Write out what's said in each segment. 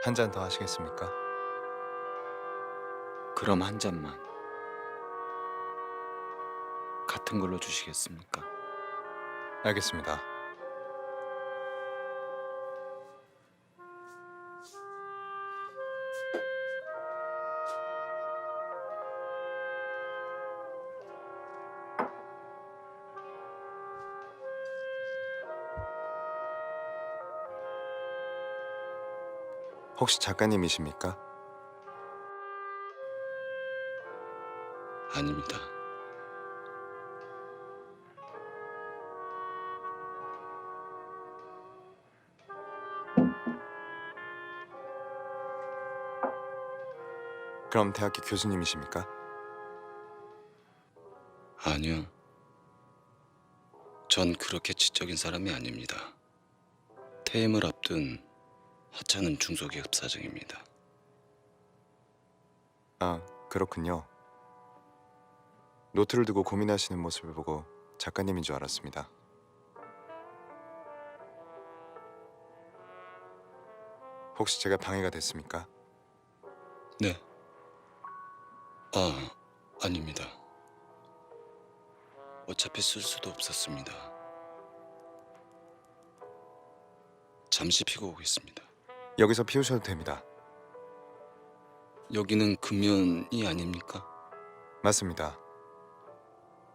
한 잔 더 하시겠습니까? 그럼 한 잔만 같은 걸로 주시겠습니까? 알겠습니다. 혹시 작가님이십니까? 아닙니다. 그럼 대학교 교수님이십니까? 아니요. 전 그렇게 지적인 사람이 아닙니다. 퇴임을 앞둔 하찮은 중소기업 사장입니다. 아, 그렇군요. 노트를 두고 고민하시는 모습을 보고 작가님인 줄 알았습니다. 혹시 제가 방해가 됐습니까? 네. 아닙니다. 어차피 쓸 수도 없었습니다. 잠시 피고 오겠습니다. 여기서 피우셔도 됩니다. 여기는 금연이 아닙니까? 맞습니다.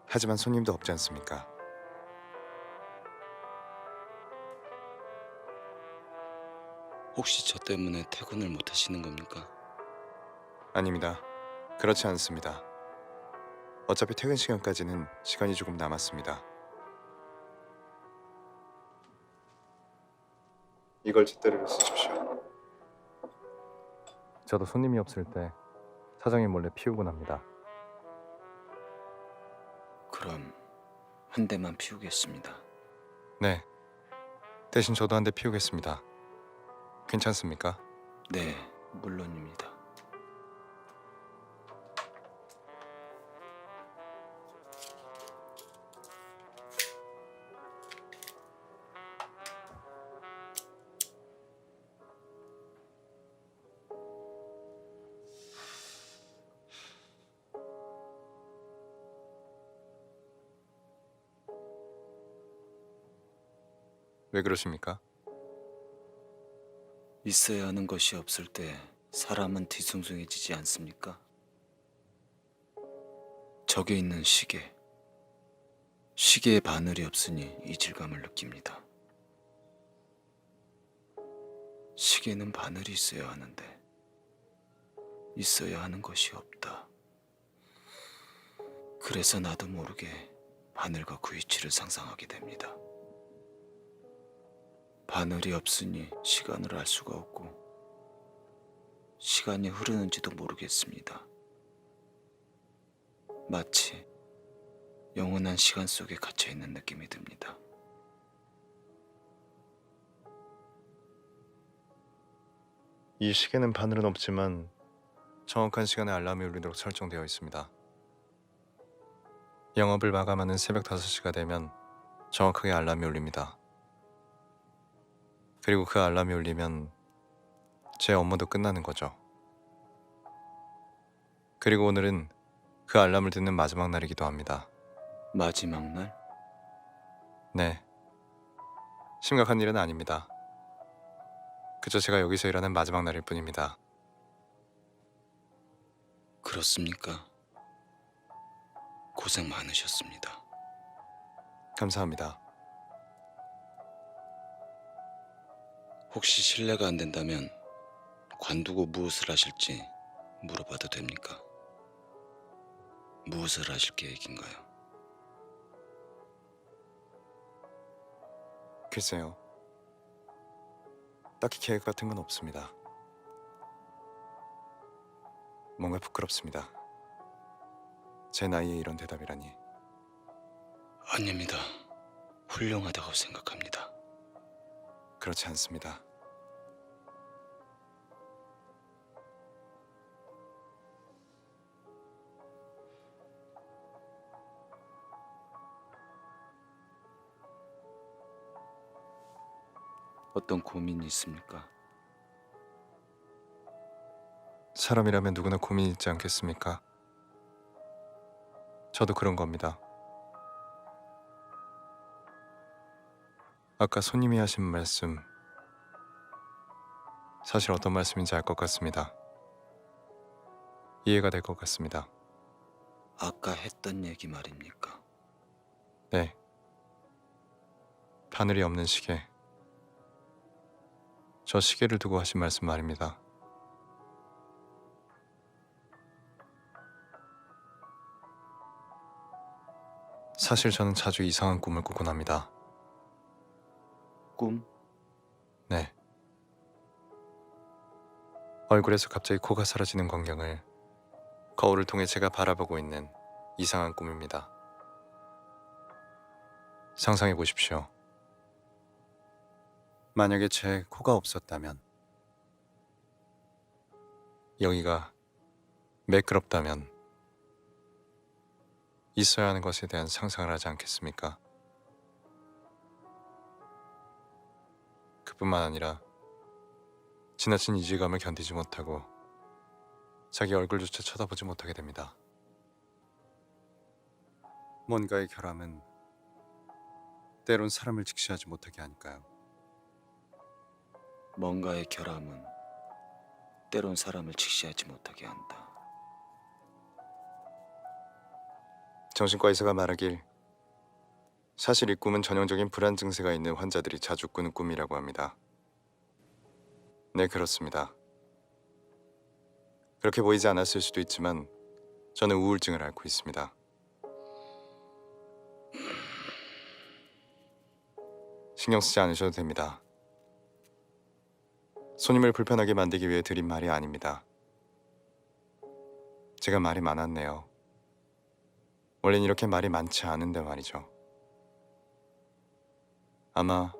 하지만 손님도 없지 않습니까? 혹시 저 때문에 퇴근을 못 하시는 겁니까? 아닙니다. 그렇지 않습니다. 어차피 퇴근 시간까지는 시간이 조금 남았습니다. 이걸 뒷다리로 쓰십시오. 저도 손님이 없을 때 사장님 몰래 피우곤 합니다. 그럼 한 대만 피우겠습니다. 네. 대신 저도 한 대 피우겠습니다. 괜찮습니까? 네, 물론입니다. 왜 그러십니까? 있어야 하는 것이 없을 때 사람은 뒤숭숭해지지 않습니까? 적에 있는 시계. 시계에 바늘이 없으니 이질감을 느낍니다. 시계는 바늘이 있어야 하는데 있어야 하는 것이 없다. 그래서 나도 모르게 바늘과 그 위치를 상상하게 됩니다. 바늘이 없으니 시간을 알 수가 없고 시간이 흐르는지도 모르겠습니다. 마치 영원한 시간 속에 갇혀 있는 느낌이 듭니다. 이 시계는 바늘은 없지만 정확한 시간에 알람이 울리도록 설정되어 있습니다. 영업을 마감하는 새벽 5시가 되면 정확하게 알람이 울립니다. 그리고 그 알람이 울리면 제 업무도 끝나는 거죠. 그리고 오늘은 그 알람을 듣는 마지막 날이기도 합니다. 마지막 날? 네, 심각한 일은 아닙니다. 그저 제가 여기서 일하는 마지막 날일 뿐입니다. 그렇습니까? 고생 많으셨습니다. 감사합니다. 혹시 실례가 안 된다면 관두고 무엇을 하실지 물어봐도 됩니까? 무엇을 하실 계획인가요? 글쎄요. 딱히 계획 같은 건 없습니다. 뭔가 부끄럽습니다. 제 나이에 이런 대답이라니. 아닙니다. 훌륭하다고 생각합니다. 그렇지 않습니다. 어떤 고민이 있습니까? 사람이라면 누구나 고민이 있지 않겠습니까? 저도 그런 겁니다. 아까 손님이 하신 말씀, 사실 어떤 말씀인지 알 것 같습니다. 이해가 될 것 같습니다. 아까 했던 얘기 말입니까? 네. 바늘이 없는 시계. 저 시계를 두고 하신 말씀 말입니다. 사실 저는 자주 이상한 꿈을 꾸곤 합니다. 꿈? 네. 얼굴에서 갑자기 코가 사라지는 광경을 거울을 통해 제가 바라보고 있는 이상한 꿈입니다. 상상해 보십시오. 만약에 제 코가 없었다면, 여기가 매끄럽다면, 있어야 하는 것에 대한 상상을 하지 않겠습니까? 그뿐만 아니라 지나친 이질감을 견디지 못하고 자기 얼굴조차 쳐다보지 못하게 됩니다. 뭔가의 결함은 때론 사람을 직시하지 못하게 하니까요. 뭔가의 결함은 때론 사람을 직시하지 못하게 한다. 정신과 의사가 말하길 사실 이 꿈은 전형적인 불안 증세가 있는 환자들이 자주 꾸는 꿈이라고 합니다. 네, 그렇습니다. 그렇게 보이지 않았을 수도 있지만 저는 우울증을 앓고 있습니다. 신경 쓰지 않으셔도 됩니다. 손님을 불편하게 만들기 위해 드린 말이 아닙니다. 제가 말이 많았네요. 원래는 이렇게 말이 많지 않은데 말이죠. 아마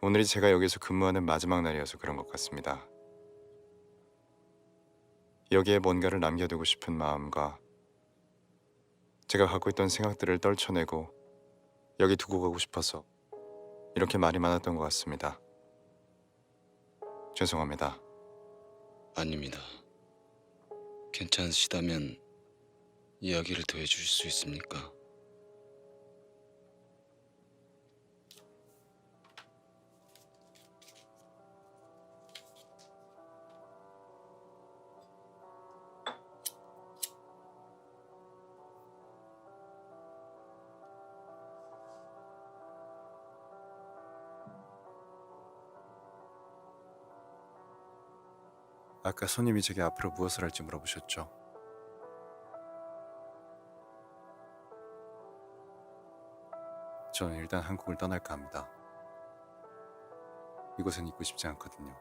오늘이 제가 여기서 근무하는 마지막 날이어서 그런 것 같습니다. 여기에 뭔가를 남겨두고 싶은 마음과 제가 갖고 있던 생각들을 떨쳐내고 여기 두고 가고 싶어서 이렇게 말이 많았던 것 같습니다. 죄송합니다. 아닙니다. 괜찮으시다면 이야기를 더 해주실 수 있습니까? 아까 손님이 제게 앞으로 무엇을 할지 물어보셨죠? 저는 일단 한국을 떠날까 합니다. 이곳엔 있고 싶지 않거든요.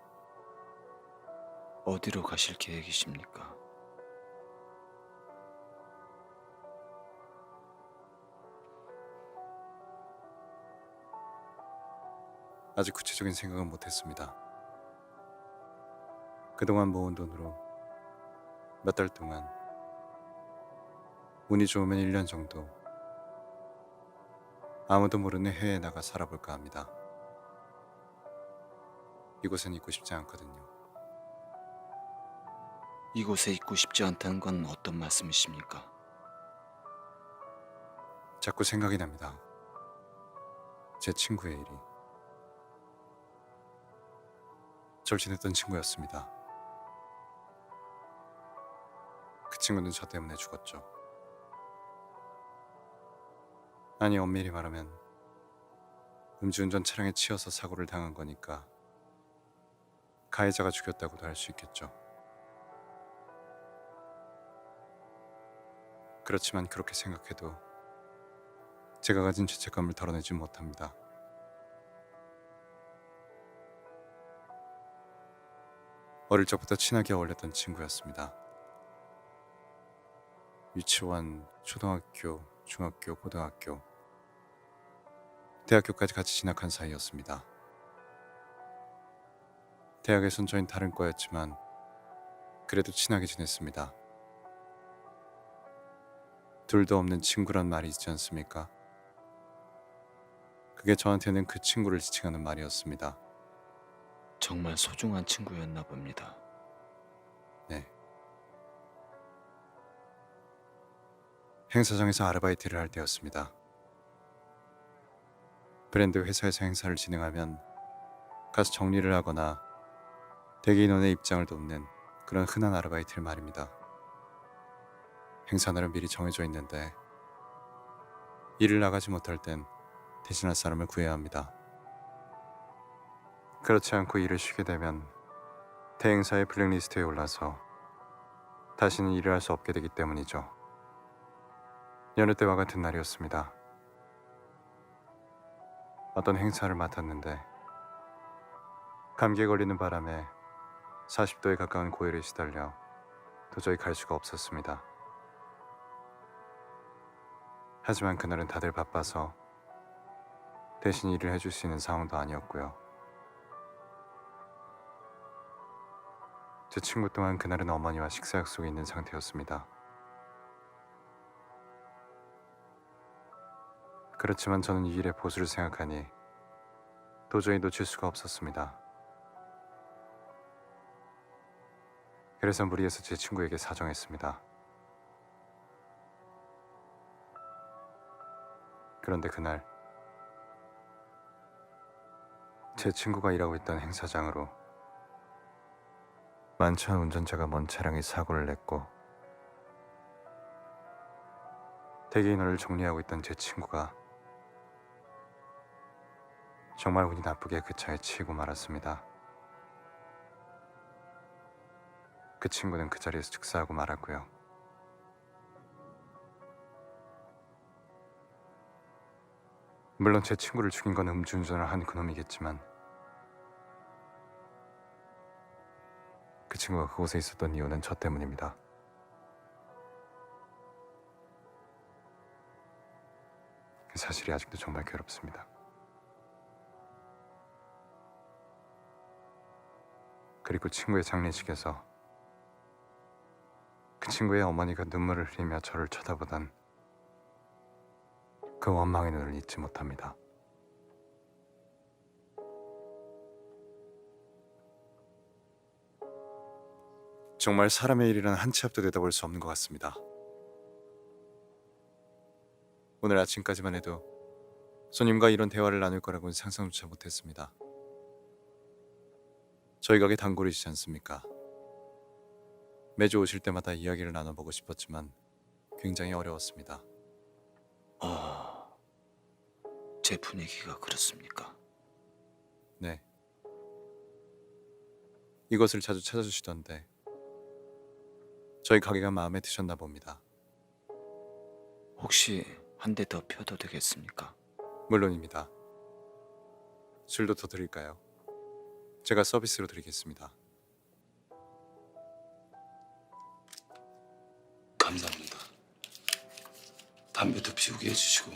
어디로 가실 계획이십니까? 아직 구체적인 생각은 못했습니다. 그동안 모은 돈으로 몇 달 동안 운이 좋으면 1년 정도 아무도 모르는 해외에 나가 살아볼까 합니다. 이곳엔 있고 싶지 않거든요. 이곳에 있고 싶지 않다는 건 어떤 말씀이십니까? 자꾸 생각이 납니다. 제 친구의 일이. 절친했던 친구였습니다. 그 친구는 저 때문에 죽었죠. 아니, 엄밀히 말하면 음주운전 차량에 치여서 사고를 당한 거니까 가해자가 죽였다고도 할 수 있겠죠. 그렇지만 그렇게 생각해도 제가 가진 죄책감을 덜어내지 못합니다. 어릴 적부터 친하게 어울렸던 친구였습니다. 유치원, 초등학교, 중학교, 고등학교, 대학교까지 같이 진학한 사이였습니다. 대학에선 저흰 다른 과였지만 그래도 친하게 지냈습니다. 둘도 없는 친구란 말이 있지 않습니까? 그게 저한테는 그 친구를 지칭하는 말이었습니다. 정말 소중한 친구였나 봅니다. 행사장에서 아르바이트를 할 때였습니다. 브랜드 회사에서 행사를 진행하면 가서 정리를 하거나 대기인원의 입장을 돕는 그런 흔한 아르바이트를 말입니다. 행사 날은 미리 정해져 있는데 일을 나가지 못할 땐 대신할 사람을 구해야 합니다. 그렇지 않고 일을 쉬게 되면 대행사의 블랙리스트에 올라서 다시는 일을 할 수 없게 되기 때문이죠. 여느 때와 같은 날이었습니다. 어떤 행사를 맡았는데 감기에 걸리는 바람에 40도에 가까운 고열에 시달려 도저히 갈 수가 없었습니다. 하지만 그날은 다들 바빠서 대신 일을 해줄 수 있는 상황도 아니었고요. 제 친구 또한 그날은 어머니와 식사 약속이 있는 상태였습니다. 그렇지만 저는 이 일의 보수를 생각하니 도저히 놓칠 수가 없었습니다. 그래서 무리해서 제 친구에게 사정했습니다. 그런데 그날 제 친구가 일하고 있던 행사장으로 많지 않은 운전자가 먼 차량이 사고를 냈고 대기인원을 정리하고 있던 제 친구가 정말 운이 나쁘게 그 차에 치이고 말았습니다. 그 친구는 그 자리에서 즉사하고 말았고요. 물론 제 친구를 죽인 건 음주운전을 한 그놈이겠지만 그 친구가 그곳에 있었던 이유는 저 때문입니다. 그 사실이 아직도 정말 괴롭습니다. 그리고 친구의 장례식에서 그 친구의 어머니가 눈물을 흘리며 저를 쳐다보던 그 원망의 눈을 잊지 못합니다. 정말 사람의 일이란 한 치 앞도 내다볼 수 없는 것 같습니다. 오늘 아침까지만 해도 손님과 이런 대화를 나눌 거라고는 상상조차 못했습니다. 저희 가게 단골이시지 않습니까? 매주 오실 때마다 이야기를 나눠보고 싶었지만 굉장히 어려웠습니다. 제 분위기가 그렇습니까? 네. 이곳을 자주 찾아주시던데 저희 가게가 마음에 드셨나 봅니다. 혹시 한 대 더 펴도 되겠습니까? 물론입니다. 술도 더 드릴까요? 제가 서비스로 드리겠습니다. 감사합니다. 담배도 피우게 해주시고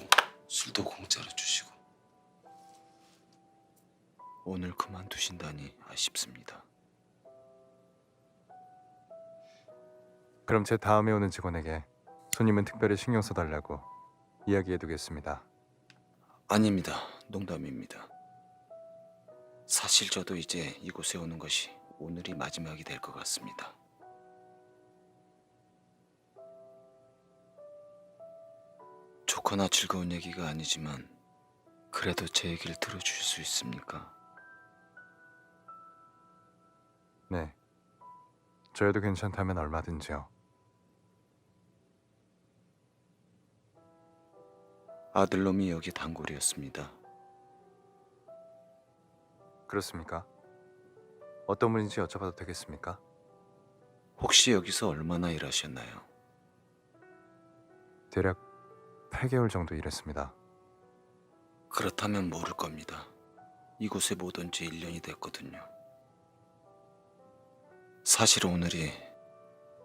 술도 공짜로 주시고. 오늘 그만두신다니 아쉽습니다. 그럼 제 다음에 오는 직원에게 손님은 특별히 신경 써달라고 이야기해두겠습니다. 아닙니다. 농담입니다. 사실 저도 이제 이곳에 오는 것이 오늘이 마지막이 될 것 같습니다. 좋거나 즐거운 얘기가 아니지만 그래도 제 얘기를 들어주실 수 있습니까? 네. 저여도 괜찮다면 얼마든지요. 아들놈이 여기 단골이었습니다. 그렇습니까? 어떤 분인지 여쭤봐도 되겠습니까? 혹시 여기서 얼마나 일하셨나요? 대략 8개월 정도 일했습니다. 그렇다면 모를 겁니다. 이곳에 못 온 지 1년이 됐거든요. 사실 오늘이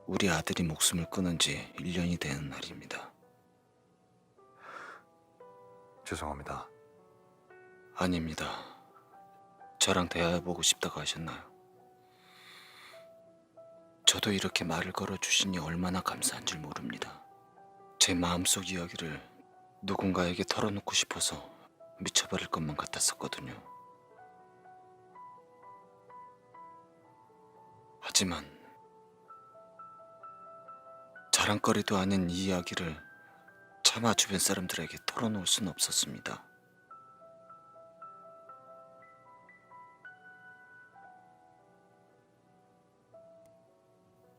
우리 아들이 목숨을 끊은 지 1년이 되는 날입니다. 죄송합니다. 아닙니다. 저랑 대화해보고 싶다고 하셨나요? 저도 이렇게 말을 걸어주시니 얼마나 감사한 줄 모릅니다. 제 마음속 이야기를 누군가에게 털어놓고 싶어서 미쳐버릴 것만 같았었거든요. 하지만 자랑거리도 아닌 이 이야기를 차마 주변 사람들에게 털어놓을 수는 없었습니다.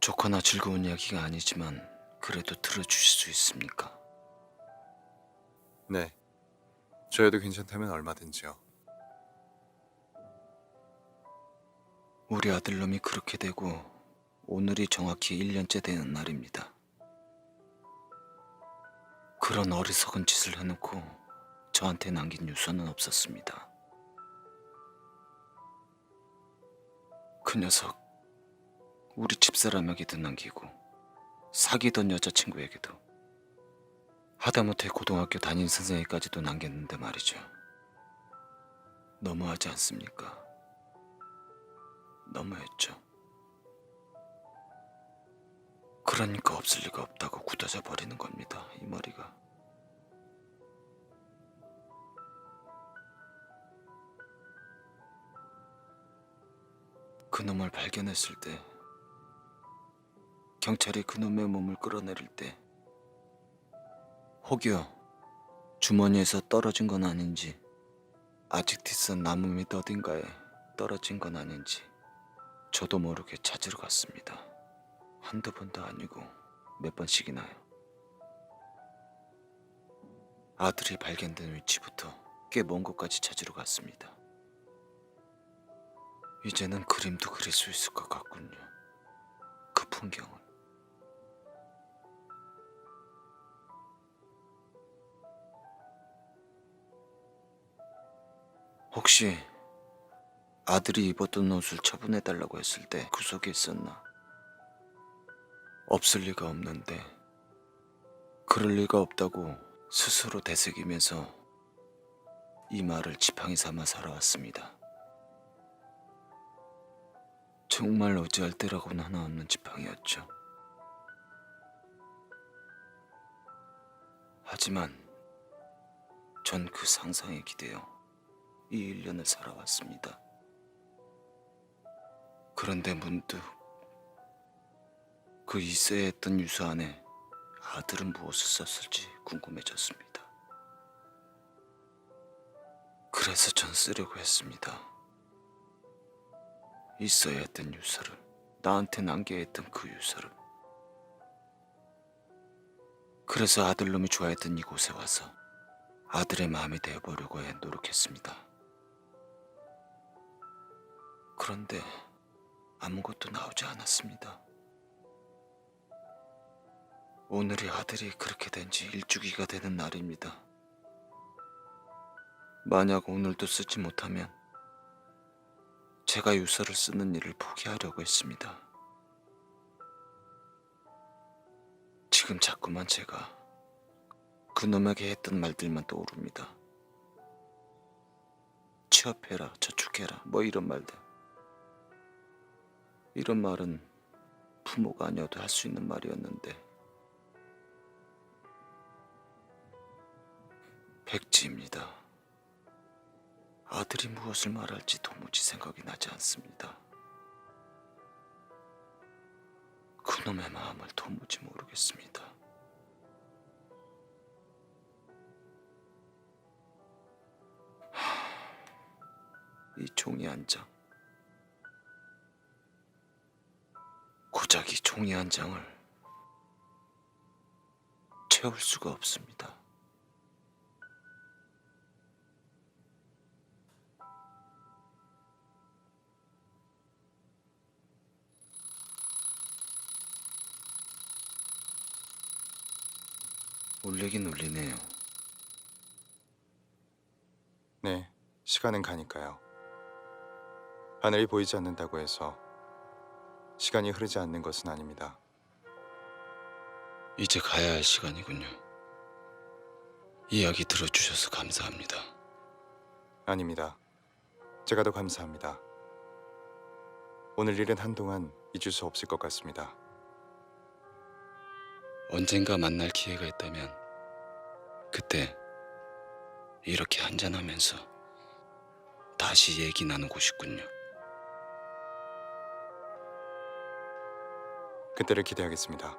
좋거나 즐거운 이야기가 아니지만 그래도 들어주실 수 있습니까? 네, 저여도 괜찮다면 얼마든지요. 우리 아들놈이 그렇게 되고 오늘이 정확히 1년째 되는 날입니다. 그런 어리석은 짓을 해놓고 저한테 남긴 유서는 없었습니다. 그 녀석 우리 집사람에게도 남기고 사귀던 여자친구에게도 하다못해 고등학교 담임 선생에게까지도 남겼는데 말이죠. 너무하지 않습니까? 너무했죠. 그러니까 없을 리가 없다고 굳어져 버리는 겁니다. 이 머리가. 그놈을 발견했을 때, 경찰이 그놈의 몸을 끌어내릴 때, 혹여 주머니에서 떨어진 건 아닌지, 아직 뒷산 나무 밑 어딘가에 떨어진 건 아닌지 저도 모르게 찾으러 갔습니다. 한두 번도 아니고 몇 번씩이나요. 아들이 발견된 위치부터 꽤 먼 곳까지 찾으러 갔습니다. 이제는 그림도 그릴 수 있을 것 같군요. 그 풍경을. 혹시 아들이 입었던 옷을 처분해달라고 했을 때 구석에 있었나? 없을 리가 없는데 그럴 리가 없다고 스스로 되새기면서 이 말을 지팡이 삼아 살아왔습니다. 정말 어찌할 때라고는 하나 없는 지팡이였죠. 하지만 전 그 상상에 기대어 이 1년을 살아왔습니다. 그런데 문득 그 있어야 했던 유서 안에 아들은 무엇을 썼을지 궁금해졌습니다. 그래서 전 쓰려고 했습니다. 있어야 했던 유서를, 나한테 남겨야 했던 그 유서를. 그래서 아들놈이 좋아했던 이곳에 와서 아들의 마음이 되어보려고 노력했습니다. 그런데 아무것도 나오지 않았습니다. 오늘이 아들이 그렇게 된 지 일주기가 되는 날입니다. 만약 오늘도 쓰지 못하면 제가 유서를 쓰는 일을 포기하려고 했습니다. 지금 자꾸만 제가 그놈에게 했던 말들만 떠오릅니다. 취업해라, 저축해라, 뭐 이런 말들. 이런 말은 부모가 아니어도 할 수 있는 말이었는데 백지입니다. 아들이 무엇을 말할지 도무지 생각이 나지 않습니다. 그놈의 마음을 도무지 모르겠습니다. 이 종이 한 장, 고작 이 종이 한 장을 채울 수가 없습니다. 울리긴 울리네요. 네, 시간은 가니까요. 하늘이 보이지 않는다고 해서 시간이 흐르지 않는 것은 아닙니다. 이제 가야 할 시간이군요. 이야기 들어주셔서 감사합니다. 아닙니다. 제가 더 감사합니다. 오늘 일은 한동안 잊을 수 없을 것 같습니다. 언젠가 만날 기회가 있다면 그때 이렇게 한잔하면서 다시 얘기 나누고 싶군요. 그때를 기대하겠습니다.